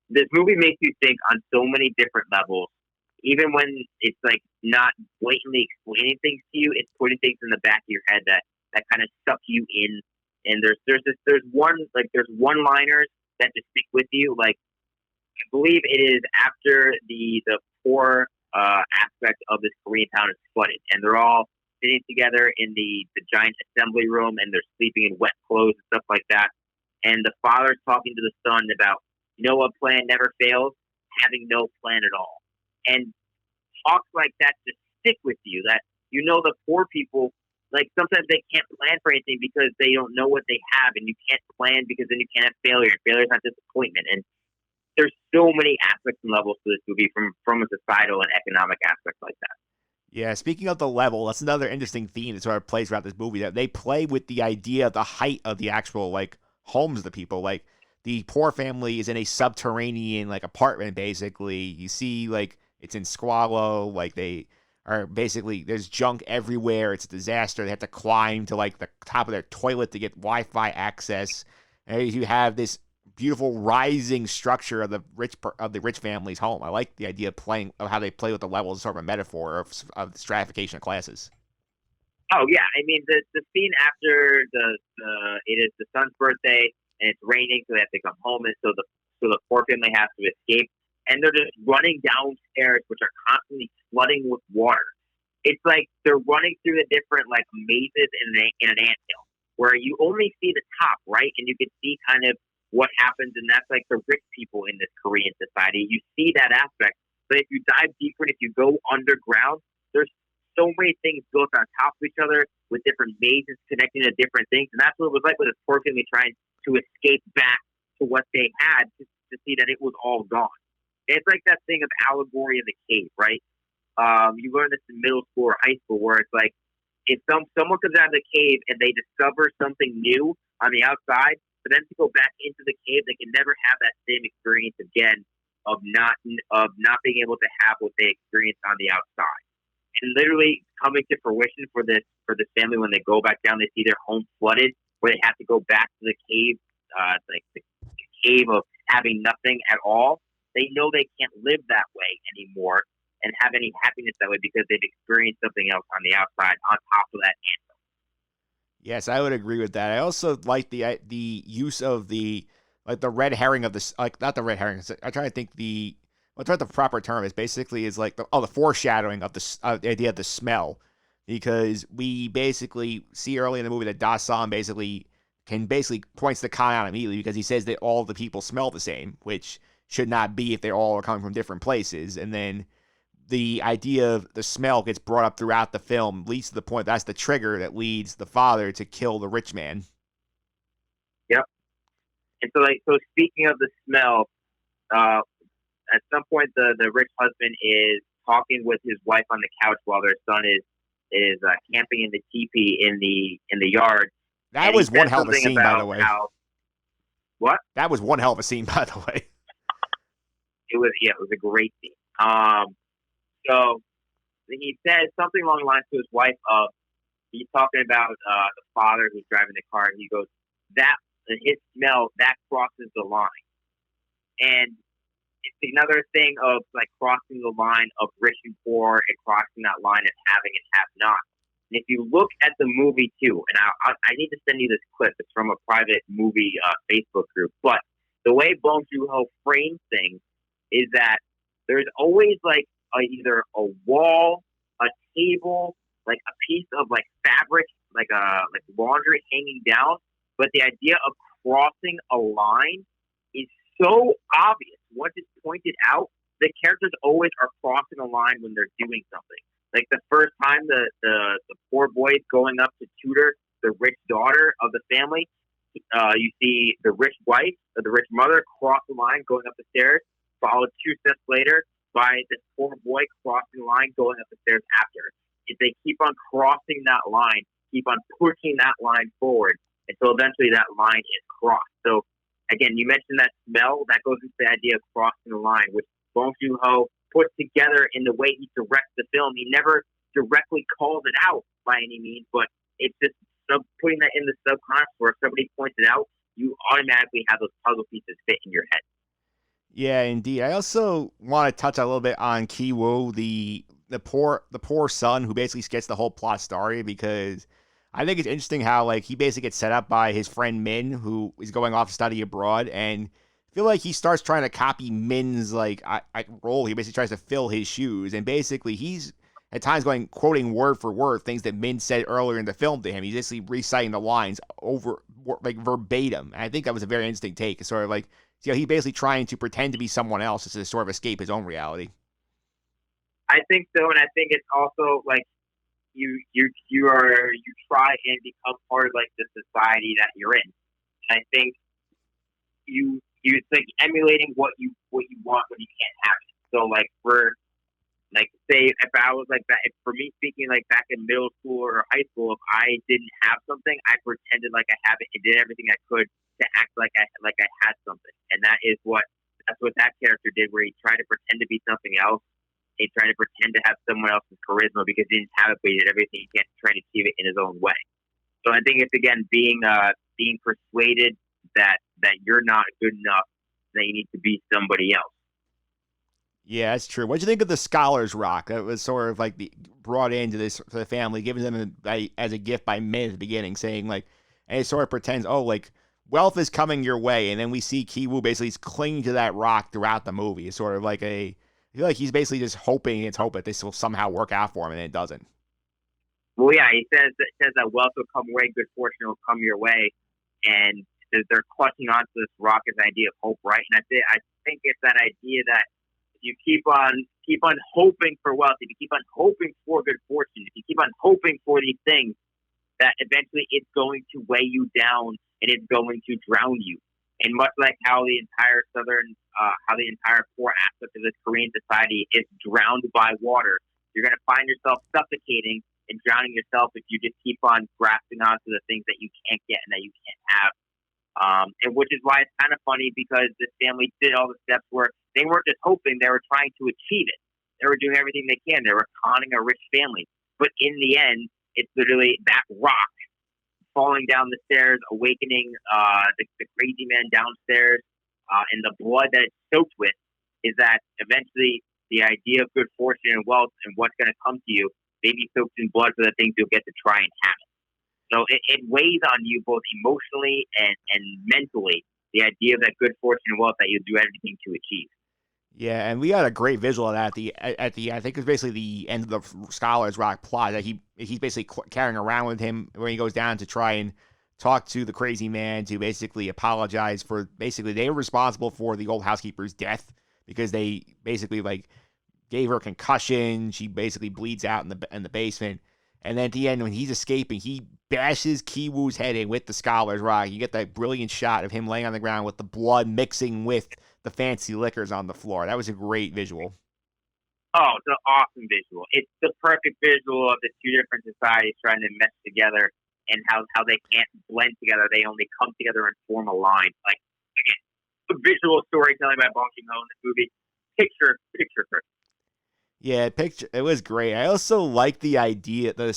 This movie makes you think on so many different levels. Even when it's, like, not blatantly explaining things to you, it's putting things in the back of your head that kind of suck you in. And there's one-liners that just stick with you. Like, I believe it is after the poor aspect of this Korean town is flooded, and they're all sitting together in the giant assembly room, and they're sleeping in wet clothes and stuff like that. And the father's talking to the son about, you know what plan never fails? Having no plan at all. And talks like that just stick with you, that, you know, the poor people, like, sometimes they can't plan for anything because they don't know what they have, and you can't plan because then you can't have failure. Failure is not disappointment. And there's so many aspects and levels to this movie from a societal and economic aspect like that. Yeah, speaking of the level, that's another interesting theme that sort of plays throughout this movie, that they play with the idea of the height of the actual, like, homes of the people. Like, the poor family is in a subterranean, like, apartment, basically. You see, like, it's in squalor, like, they are basically, there's junk everywhere. It's a disaster. They have to climb to, like, the top of their toilet to get Wi-Fi access. And you have this beautiful rising structure of the rich family's home. I like the idea of how they play with the levels, sort of a metaphor of the stratification of classes. Oh yeah, I mean the scene after it is the son's birthday and it's raining, so they have to come home, and so so the poor family has to escape, and they're just running downstairs, which are constantly flooding with water. It's like they're running through the different like mazes in an anthill, where you only see the top, right? And you can see kind of what happens, and that's like the rich people in this Korean society. You see that aspect, but if you dive deeper, and if you go underground, there's so many things built on top of each other with different mazes connecting to different things, and that's what it was like with this poor family trying to escape back to what they had to see that it was all gone. And it's like that thing of allegory of the cave, right? You learn this in middle school or high school, where it's like if someone comes out of the cave and they discover something new on the outside, for them to go back into the cave, they can never have that same experience again of not being able to have what they experienced on the outside. And literally coming to fruition for this family when they go back down, they see their home flooded, where they have to go back to the cave, like the cave of having nothing at all. They know they can't live that way anymore and have any happiness that way because they've experienced something else on the outside on top of that anthill. Yes, I would agree with that. I also like the use of the red herring of this, like not the red herring. I'm trying to think what's the proper term is. Basically, is like the foreshadowing of the idea of the smell, because we basically see early in the movie that Da-san points the con out immediately because he says that all the people smell the same, which should not be if they all are coming from different places. And then the idea of the smell gets brought up throughout the film, leads to the point that's the trigger that leads the father to kill the rich man. Yep. And so speaking of the smell, at some point the rich husband is talking with his wife on the couch while their son is camping in the teepee in the yard. That was one hell of a scene, by the way. What? That was one hell of a scene, by the way. It was a great scene. So he says something along the lines to his wife of, he's talking about the father who's driving the car, and he goes, that his smell, that crosses the line. And it's another thing of like crossing the line of rich and poor and crossing that line of having and have not. And if you look at the movie too, and I need to send you this clip, it's from a private movie Facebook group, but the way Bong Joon-ho frames things is that there's always like either a wall, a table, like a piece of like fabric, like laundry hanging down. But the idea of crossing a line is so obvious. Once it's pointed out, the characters always are crossing a line when they're doing something. Like the first time the poor boy is going up to tutor the rich daughter of the family, you see the rich wife or the rich mother cross the line going up the stairs, followed 2 steps later by this poor boy crossing the line going up the stairs after. If they keep on crossing that line, keep on pushing that line forward until eventually that line is crossed. So again, you mentioned that smell, that goes into the idea of crossing the line, which Bong Joon-ho put together in the way he directs the film. He never directly calls it out by any means, but it's just putting that in the subconscious where if somebody points it out, you automatically have those puzzle pieces fit in your head. Yeah, indeed. I also want to touch a little bit on Ki-woo, the poor son who basically gets the whole plot story, because I think it's interesting how like he basically gets set up by his friend Min, who is going off to study abroad, and I feel like he starts trying to copy Min's like role. He basically tries to fill his shoes, and basically he's at times quoting word for word things that Min said earlier in the film to him. He's basically reciting the lines over like verbatim. And I think that was a very interesting take. It's sort of like, you know, he basically trying to pretend to be someone else to sort of escape his own reality. I think so, and I think it's also like you try and become part of like the society that you're in. And I think you it's like emulating what you want when you can't have it. So like say if I was like that, for me speaking, like back in middle school or high school, if I didn't have something, I pretended like I have it and did everything I could to act like I had something. And that's what that character did, where he tried to pretend to be something else. He tried to pretend to have someone else's charisma because he didn't have it, but he did everything he can to try to achieve it in his own way. So I think it's again being persuaded that you're not good enough, that you need to be somebody else. Yeah, that's true. What do you think of the Scholar's Rock? That was sort of like brought into to the family, given them as a gift by Min at the beginning, saying like, and it sort of pretends, oh, like wealth is coming your way, and then we see Ki-woo basically clinging to that rock throughout the movie. It's sort of like I feel like he's basically just hoping that this will somehow work out for him, and it doesn't. Well, yeah, he says that wealth will come your way, good fortune will come your way, and they're clutching onto this rock as an idea of hope, right? And I think it's that idea that if you keep on hoping for wealth, if you keep on hoping for good fortune, if you keep on hoping for these things, that eventually it's going to weigh you down and it's going to drown you. And much like how the entire core aspect of this Korean society is drowned by water, you're going to find yourself suffocating and drowning yourself if you just keep on grasping onto the things that you can't get and that you can't have. And which is why it's kind of funny, because this family did all the steps where they weren't just hoping, they were trying to achieve it. They were doing everything they can. They were conning a rich family. But in the end, it's literally that rock falling down the stairs, awakening the crazy man downstairs, and the blood that it's soaked with, is that eventually the idea of good fortune and wealth and what's going to come to you may be soaked in blood for the things you'll get to try and have it. So it weighs on you both emotionally and mentally, the idea of that good fortune and wealth that you'll do everything to achieve. Yeah, and we got a great visual of that at the I think it was basically the end of the Scholar's Rock plot that he's basically carrying around with him when he goes down to try and talk to the crazy man to basically apologize for they were responsible for the old housekeeper's death because they basically like gave her a concussion. She basically bleeds out in the basement. And then at the end, when he's escaping, he bashes Ki-woo's head in with the Scholar's Rock. You get that brilliant shot of him laying on the ground with the blood mixing with the fancy liquors on the floor. That was a great visual. Oh, it's an awesome visual. It's the perfect visual of the two different societies trying to mesh together and how they can't blend together. They only come together and form a line. Like, again, the visual storytelling by Bong Joon-ho in this movie. Picture perfect. Yeah, it was great. I also like the idea, the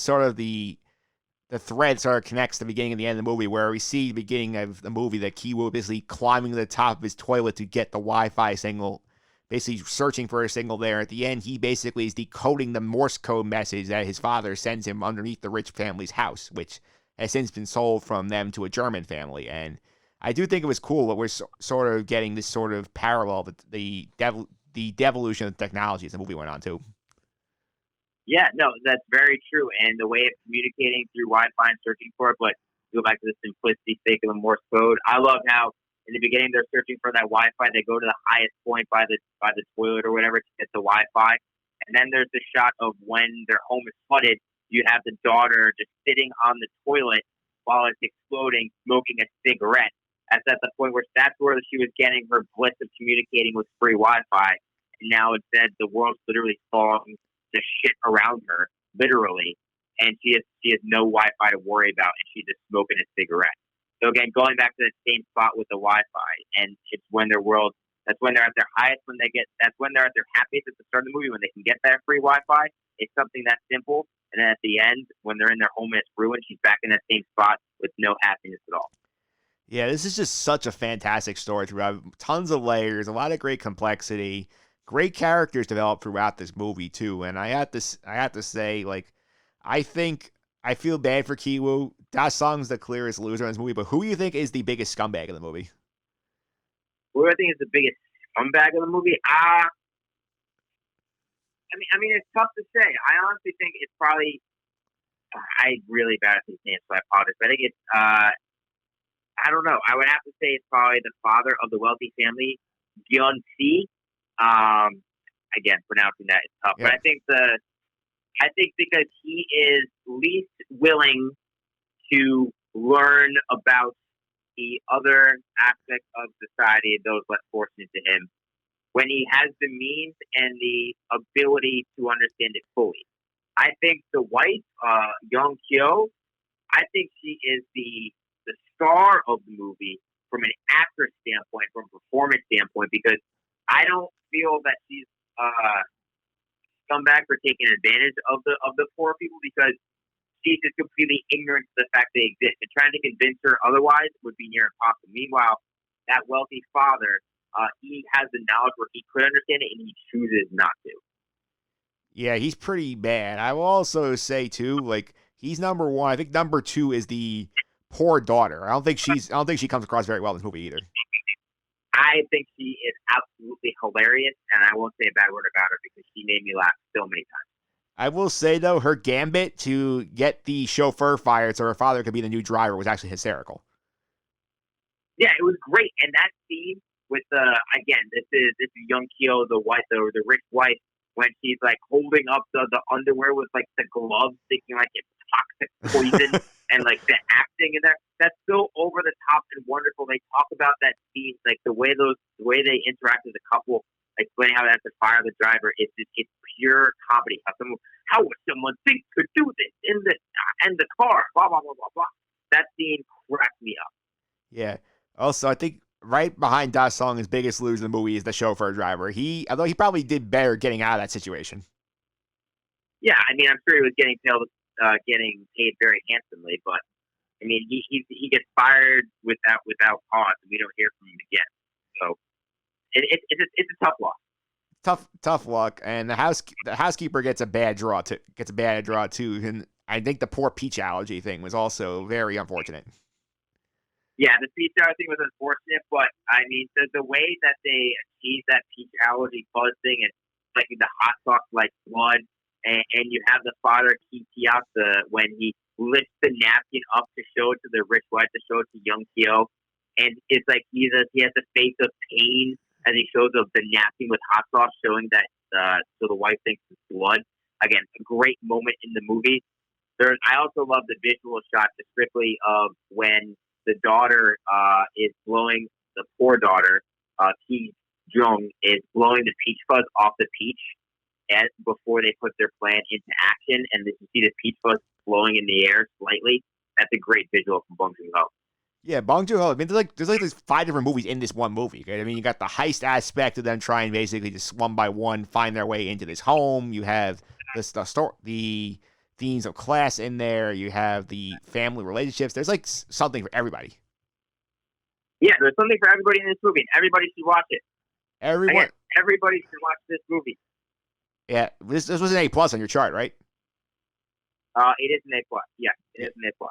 thread sort of connects the beginning and the end of the movie, where we see the beginning of the movie that Ki-woo basically climbing to the top of his toilet to get the Wi-Fi signal, basically searching for a signal there. At the end, he basically is decoding the Morse code message that his father sends him underneath the rich family's house, which has since been sold from them to a German family. And I do think it was cool that we're sort of getting this sort of parallel, the devolution of technology as the movie went on too. Yeah, no, that's very true. And the way of communicating through Wi-Fi and searching for it, but go back to the simplicity sake of the Morse code. I love how in the beginning they're searching for that Wi-Fi. They go to the highest point by the toilet or whatever to get the Wi-Fi. And then there's the shot of when their home is flooded. You have the daughter just sitting on the toilet while it's exploding, smoking a cigarette. That's at the point where she was getting her bliss of communicating with free Wi-Fi. And now instead, the world's literally falling to shit around her, literally, and she has no Wi-Fi to worry about, and she's just smoking a cigarette. So again, going back to the same spot with the Wi-Fi, and it's when that's when they're at their highest, that's when they're at their happiest at the start of the movie, when they can get that free Wi-Fi. It's something that simple, and then at the end, when they're in their home and it's ruined, she's back in that same spot with no happiness at all. Yeah, this is just such a fantastic story throughout. Tons of layers, a lot of great complexity. Great characters developed throughout this movie too, and I have to say, like, I feel bad for Ki-woo. Da Sung's the clearest loser in this movie, but who do you think is the biggest scumbag of the movie? Who do I think is the biggest scumbag of the movie? I mean, it's tough to say. I honestly think it's probably. I really bad at these names, so I apologize. But I think it's. I don't know. I would have to say it's probably the father of the wealthy family, Jon Stanko. Again, pronouncing that is tough, yeah. But I think because he is least willing to learn about the other aspects of society, those less fortunate to him, when he has the means and the ability to understand it fully. I think the wife, Young Kyo, I think she is the star of the movie from an actor standpoint, from a performance standpoint, because I don't feel that she's scumbag for taking advantage of the poor people, because she's just completely ignorant to the fact they exist. And trying to convince her otherwise would be near impossible. Meanwhile, that wealthy father, he has the knowledge where he could understand it, and he chooses not to. Yeah, he's pretty bad. I will also say too, like, he's number one. I think number two is the poor daughter. I don't think she comes across very well in this movie either. I think she is absolutely hilarious, and I won't say a bad word about her because she made me laugh so many times. I will say, though, her gambit to get the chauffeur fired so her father could be the new driver was actually hysterical. Yeah, it was great. And that scene with again, this is young Kyo, the rich wife, when she's like holding up the underwear with like the gloves, thinking like it's toxic poison, and like the acting in there, that's so over the top and wonderful. They talk about that scene, like the way they interact as a couple, explaining how they have to fire the driver. It's pure comedy. How would someone think to do this in the car? Blah blah blah blah blah. That scene cracked me up. Yeah. Also, I think right behind Da Sung, his biggest loser in the movie is the chauffeur driver. Although he probably did better getting out of that situation. Yeah, I mean, I'm sure he was getting paid very handsomely, but I mean, he gets fired without cause, and we don't hear from him again. So it's a tough loss. Tough luck, and the housekeeper gets a bad draw too. And I think the poor peach allergy thing was also very unfortunate. Yeah, the peach allergy thing was unfortunate, but I mean, the way that they achieved that peach allergy buzz thing and like the hot sauce like blood, and you have the father Key when he lifts the napkin up to show it to the rich wife, to show it to young Kyo, and it's like he has the face of pain as he shows the napkin with hot sauce, showing that so the wife thinks it's blood. Again, a great moment in the movie. I also love the visual shot, strictly of when the daughter is blowing, the poor daughter, Ki Jung, is blowing the peach fuzz off the peach before they put their plan into action, and you see the peach fuzz blowing in the air slightly. That's a great visual from Bong Joon-ho. Yeah, Bong Joon-ho. I mean, there's like 5 different movies in this one movie. Okay? I mean, you got the heist aspect of them trying basically just one by one find their way into this home. You have the themes of class in there. You have the family relationships. There's like something for everybody. Yeah, there's something for everybody in this movie. Everybody should watch it. Everybody should watch this movie. Yeah, this was an A+ on your chart, right? It is an A+. Yeah, it is an A+.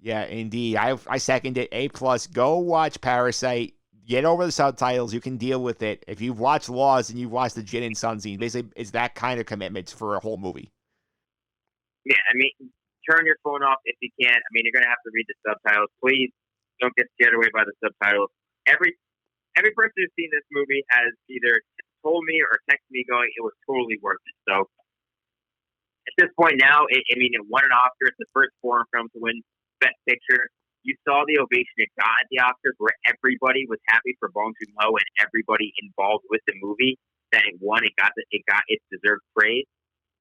Yeah, indeed. I second it. A+. Go watch Parasite. Get over the subtitles. You can deal with it. If you've watched Laws and you've watched the Jin and Sun scene, basically it's that kind of commitment for a whole movie. Yeah, I mean, turn your phone off if you can. I mean, you're going to have to read the subtitles. Please don't get scared away by the subtitles. Every person who's seen this movie has either told me or texted me going, it was totally worth it. So at this point now, it won an Oscar. It's the first foreign film to win Best Picture. You saw the ovation it got at the Oscars, where everybody was happy for Bong Joon-ho and everybody involved with the movie that it won. It got its deserved praise.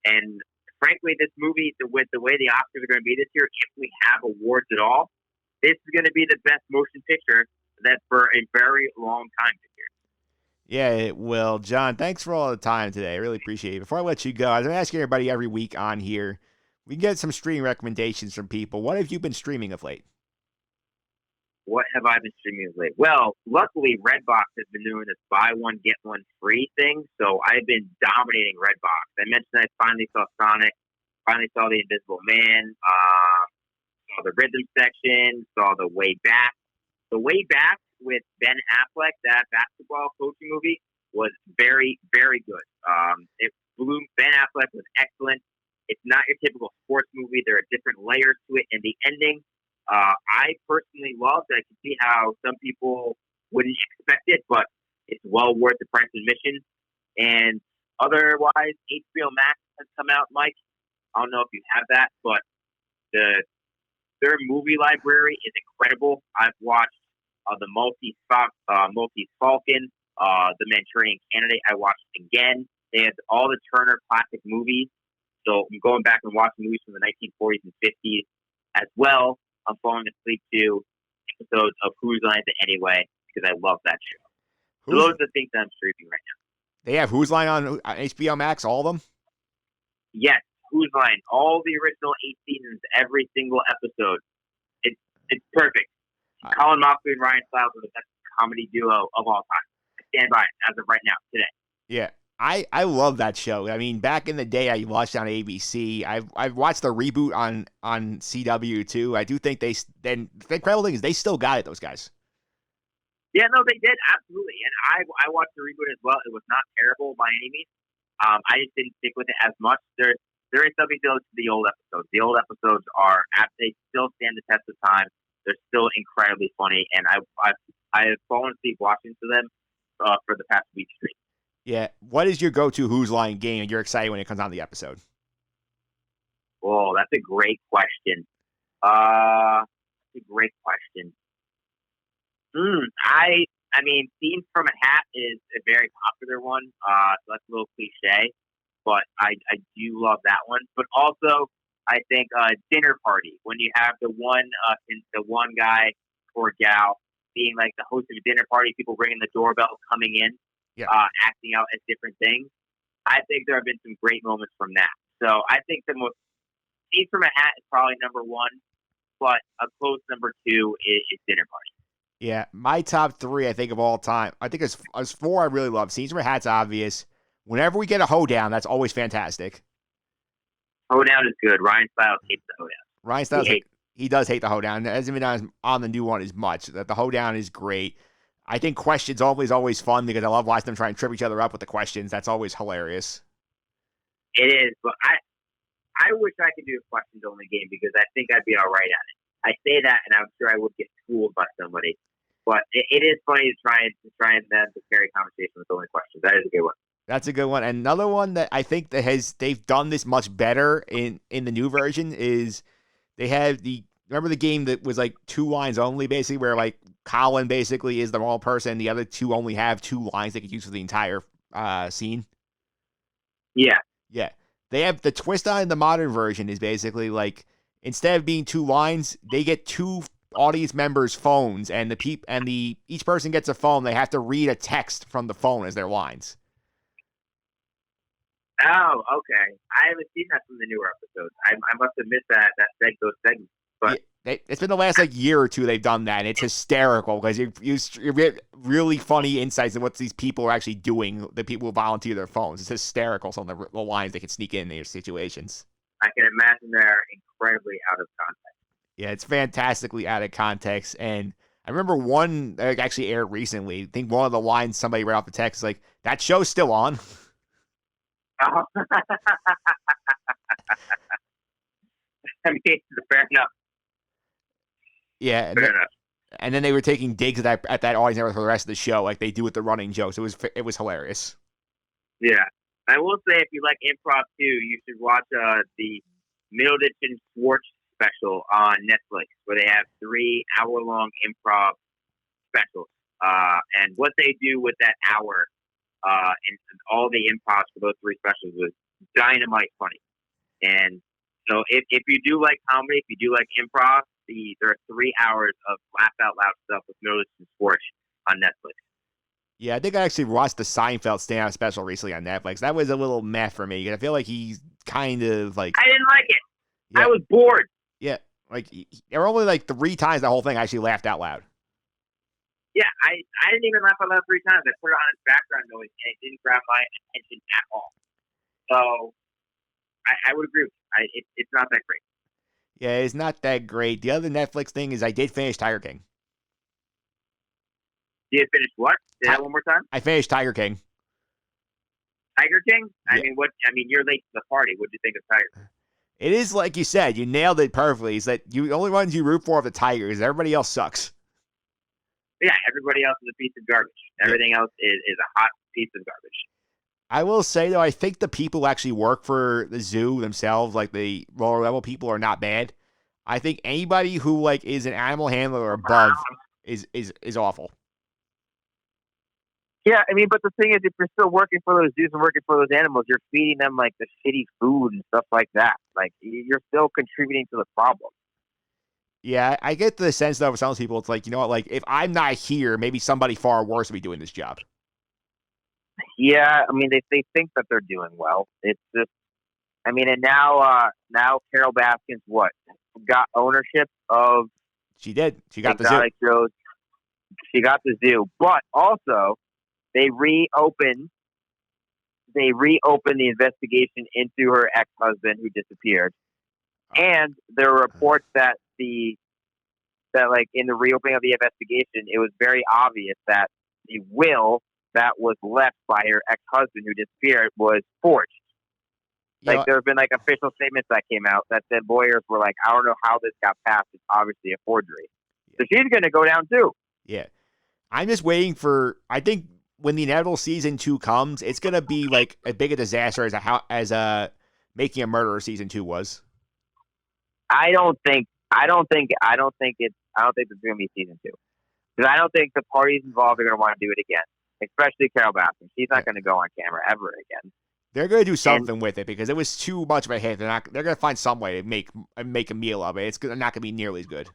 And frankly, this movie, with the way the Oscars are going to be this year, if we have awards at all, this is going to be the best motion picture that for a very long time this year. Yeah, it will. John, thanks for all the time today. I really appreciate it. Before I let you go, I was going to ask everybody every week on here, we can get some streaming recommendations from people. What have you been streaming of late? What have I been streaming of late? Well, luckily, Redbox has been doing this buy one, get one free thing, so I've been dominating Redbox. I mentioned I finally saw Sonic, finally saw The Invisible Man, saw the Rhythm section, saw The Way Back. The Way Back with Ben Affleck, that basketball coaching movie, was very, very good. Ben Affleck was excellent. It's not your typical sports movie. There are different layers to it, and the ending, I personally loved. I can see how some people wouldn't expect it, but it's well worth the price of admission. And otherwise, HBO Max has come out, Mike. I don't know if you have that, but their movie library is incredible. I've watched the Maltese Falcon, the Manchurian Candidate. I watched again. They have all the Turner classic movies. So I'm going back and watching movies from the 1940s and 50s as well. I'm falling asleep to episodes of Whose Line Is It Anyway, because I love that show. So those are the things that I'm streaming right now. They have Whose Line on HBO Max, all of them? Yes, Whose Line, all the original 8 seasons, every single episode. It's perfect. Colin Mosley and Ryan Stiles are the best comedy duo of all time. I stand by it as of right now, today. Yeah. I love that show. I mean, back in the day, I watched it on ABC. I've watched the reboot on CW too. I do think the incredible thing is they still got it. Those guys. Yeah, no, they did absolutely, and I watched the reboot as well. It was not terrible by any means. I just didn't stick with it as much. There is something to the old episodes. The old episodes they still stand the test of time. They're still incredibly funny, and I have fallen asleep watching to them for the past week straight. Yeah. What is your go-to Who's Line game, and you're excited when it comes on the episode? Oh, that's a great question. That's a great question. I mean, Scenes from a Hat is a very popular one. So that's a little cliche, but I do love that one. But also, I think Dinner Party, when you have the one guy or gal being like the host of a dinner party, people ringing the doorbell, coming in, acting out as different things. I think there have been some great moments from that. So I think the most Scenes from a Hat is probably number one, but a close number two is Dinner Party. Yeah, my top three, I think, of all time. I think it's four I really love. Scenes from a Hat's obvious. Whenever we get a hoedown, that's always fantastic. Hoedown is good. Ryan Stiles hates the hoedown. Ryan Stiles, he does hate the hoedown. It hasn't been on the new one as much. The hoedown is great. I think questions always fun because I love watching them try and trip each other up with the questions. That's always hilarious. It is, but I wish I could do a questions only game because I think I'd be all right at it. I say that, and I'm sure I would get schooled by somebody. But it is funny to try and carry conversation with only questions. That is a good one. That's a good one. And another one that I think they've done this much better in the new version is they have remember the game that was like 2 lines only, basically, where like Colin basically is the normal person, and the other two only have 2 lines they could use for the entire scene. Yeah. Yeah. They have the twist on the modern version is basically like instead of being 2 lines, they get 2 audience members' phones, and each person gets a phone. They have to read a text from the phone as their lines. Oh, okay. I haven't seen that from the newer episodes. I must have missed those segments. But it's been the last year or two they've done that, and it's hysterical because you get really funny insights of what these people are actually doing. The people who volunteer their phones. It's hysterical. Some of the lines they can sneak in their situations. I can imagine they're incredibly out of context. Yeah, it's fantastically out of context. And I remember one that actually aired recently. I think one of the lines somebody read off the text is like, that show's still on. Oh. I mean, fair enough. Yeah. Fair enough. And then they were taking digs at that audience member for the rest of the show, like they do with the running jokes. It was hilarious. Yeah. I will say, if you like improv too, you should watch the Middleditch and Schwartz special on Netflix, where they have 3-hour-long improv specials. And what they do with that hour and all the improvs for those 3 specials was dynamite funny. And so if you do like comedy, if you do like improv, there are 3 hours of laugh out loud stuff with Middleditch and Schwartz on Netflix. Yeah, I think I actually watched the Seinfeld stand-up special recently on Netflix. That was a little meh for me. I feel like he's kind of like... I didn't like it. Yeah. I was bored. Yeah, like there were only like 3 times the whole thing I actually laughed out loud. Yeah, I didn't even laugh out loud 3 times. I put it on as background noise, and it didn't grab my attention at all. So I would agree with you. It's not that great. Yeah, it's not that great. The other Netflix thing is I did finish Tiger King. Did you finish what? Say that one more time. I finished Tiger King. Tiger King? Yeah. I mean, you're late to the party. What did you think of Tiger King? It is like you said. You nailed it perfectly. Is that the only ones you root for are the Tigers? Everybody else sucks. Yeah, everybody else is a piece of garbage. Everything else is a hot piece of garbage. I will say, though, I think the people who actually work for the zoo themselves, like the lower level people, are not bad. I think anybody who like is an animal handler or above is awful. Yeah, I mean, but the thing is, if you're still working for those zoos and working for those animals, you're feeding them like the shitty food and stuff like that. Like, you're still contributing to the problem. Yeah, I get the sense, though, with some people, it's like, you know what, like, if I'm not here, maybe somebody far worse will be doing this job. Yeah, I mean, they think that they're doing well. It's just, I mean, and now Carol Baskins, got ownership of... She did. She got the zoo. Shows. She got the zoo. But also, they reopened they reopened the investigation into her ex-husband who disappeared, and there were reports that like in the reopening of the investigation, it was very obvious that the will that was left by her ex-husband who disappeared was forged. Like, there have been like official statements that came out that said lawyers were like, I don't know how this got passed. It's obviously a forgery. So she's going to go down too. Yeah. I'm just waiting for, I think when the inevitable season 2 comes, it's going to be like as big a disaster as Making a Murderer season 2 was. I don't think there's going to be season 2. Because I don't think the parties involved are going to want to do it again. Especially Carol Baskin. She's not going to go on camera ever again. They're going to do something with it because it was too much of a hit. They're going to find some way to make a meal of it. It's not going to be nearly as good.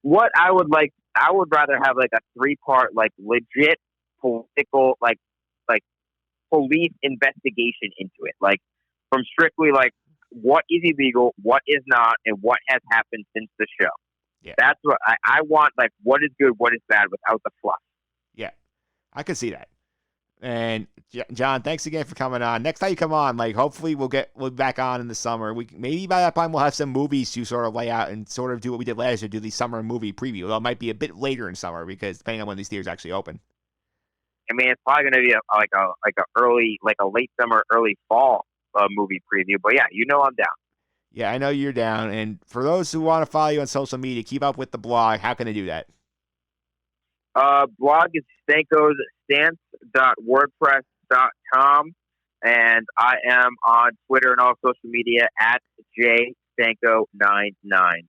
What I would rather have like a 3-part, like legit political, like police investigation into it. Like from strictly like what is illegal, what is not, and what has happened since the show. Yeah. That's what I want. Like what is good, what is bad, without the fluff. Yeah, I can see that. And John, thanks again for coming on. Next time you come on, like hopefully we'll be back on in the summer. Maybe by that time we'll have some movies to sort of lay out and sort of do what we did last year, do the summer movie preview. Well, it might be a bit later in summer because depending on when these theaters actually open. I mean, it's probably going to be a late summer, early fall movie preview. But yeah, I'm down. Yeah, I know you're down. And for those who want to follow you on social media, keep up with the blog. How can they do that? Blog is stankosstance.wordpress.com, and I am on Twitter and all social media at jstanko99.